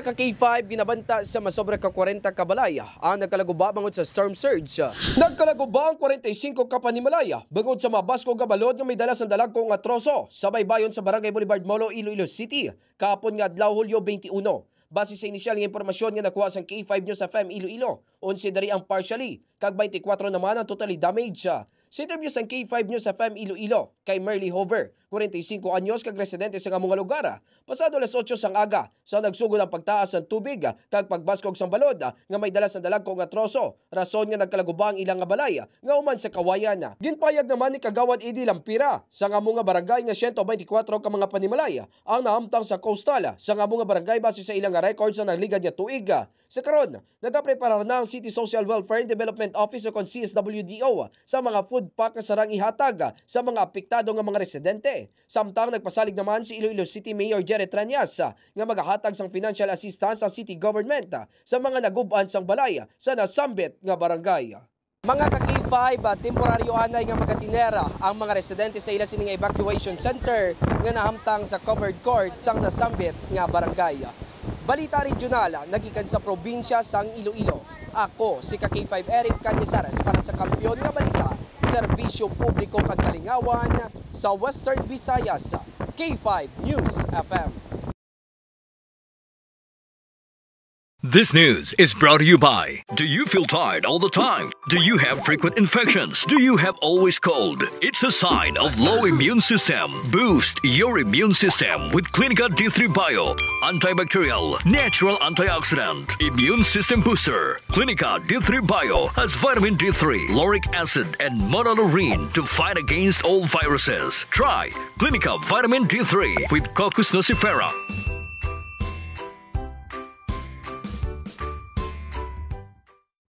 Mga ka-K5, ginabanta sa masobra ka 40 kabalaya ang nagkalaguba bangod sa storm surge. Nagkalaguba ang 45 kapanimalaya bangod sa mabasko gabalod nga may dalas ang dalag ko nga troso sa baybayon sa Barangay Boulevard Molo, Iloilo City. Kahapon nga adlaw Hulyo 21. Base sa inisyal nga impormasyon nga nakuha sa K5 News FM Iloilo, 11 dari ang partially, kag 24 naman ang totally damage. Sa interview sa K5 News FM Iloilo kay Merly Hover, 45 anyos kag residente sa nga mga lugar. Pasado alas 8 sang aga sa nagsugod ang pagtaas ng tubig kag pagbaskog sang balod nga may dalas na dalag ko nga troso. Rason nga nagkalaguba ang ilang nga balay nga uman sa kawayan. Ginpayag naman ni Kagawad Edi Lampira sa nga mga barangay nga 124 ka mga panimalay ang nahamtang sa coastal sa nga mga barangay base sa ilang records sa nagligad niya tuig. Sa karon, nagapreparar na ang City Social Welfare and Development Office o CSWDO sa mga food pack na sarang ihatag sa mga apektado nga mga residente. Samtang nagpasalig naman si Iloilo City Mayor Jerry Tranias nga magahatag sang financial assistance sa city government sa mga naguban sang balay sa nasambit nga barangay. Mga ka-K5, temporaryo anay nga magatinera ang mga residente sa ila sining evacuation center nga nahamtang sa covered court sang nasambit nga barangay. Balita Regional, nagikan sa probinsya sang Iloilo. Ako si ka-K5 Eric Canyasares para sa Kampiyon nga Balita, Serbisyo Publiko kag Kalingawan sa Western Visayas, K5 News FM. This news is brought to you by, do you feel tired all the time? Do you have frequent infections? Do you have always cold? It's a sign of low immune system. Boost your immune system with Clinica D3 Bio, antibacterial, natural antioxidant, immune system booster. Clinica D3 Bio has vitamin D3, lauric acid, and monolurine to fight against all viruses. Try Clinica Vitamin D3 with Coccus nocifera.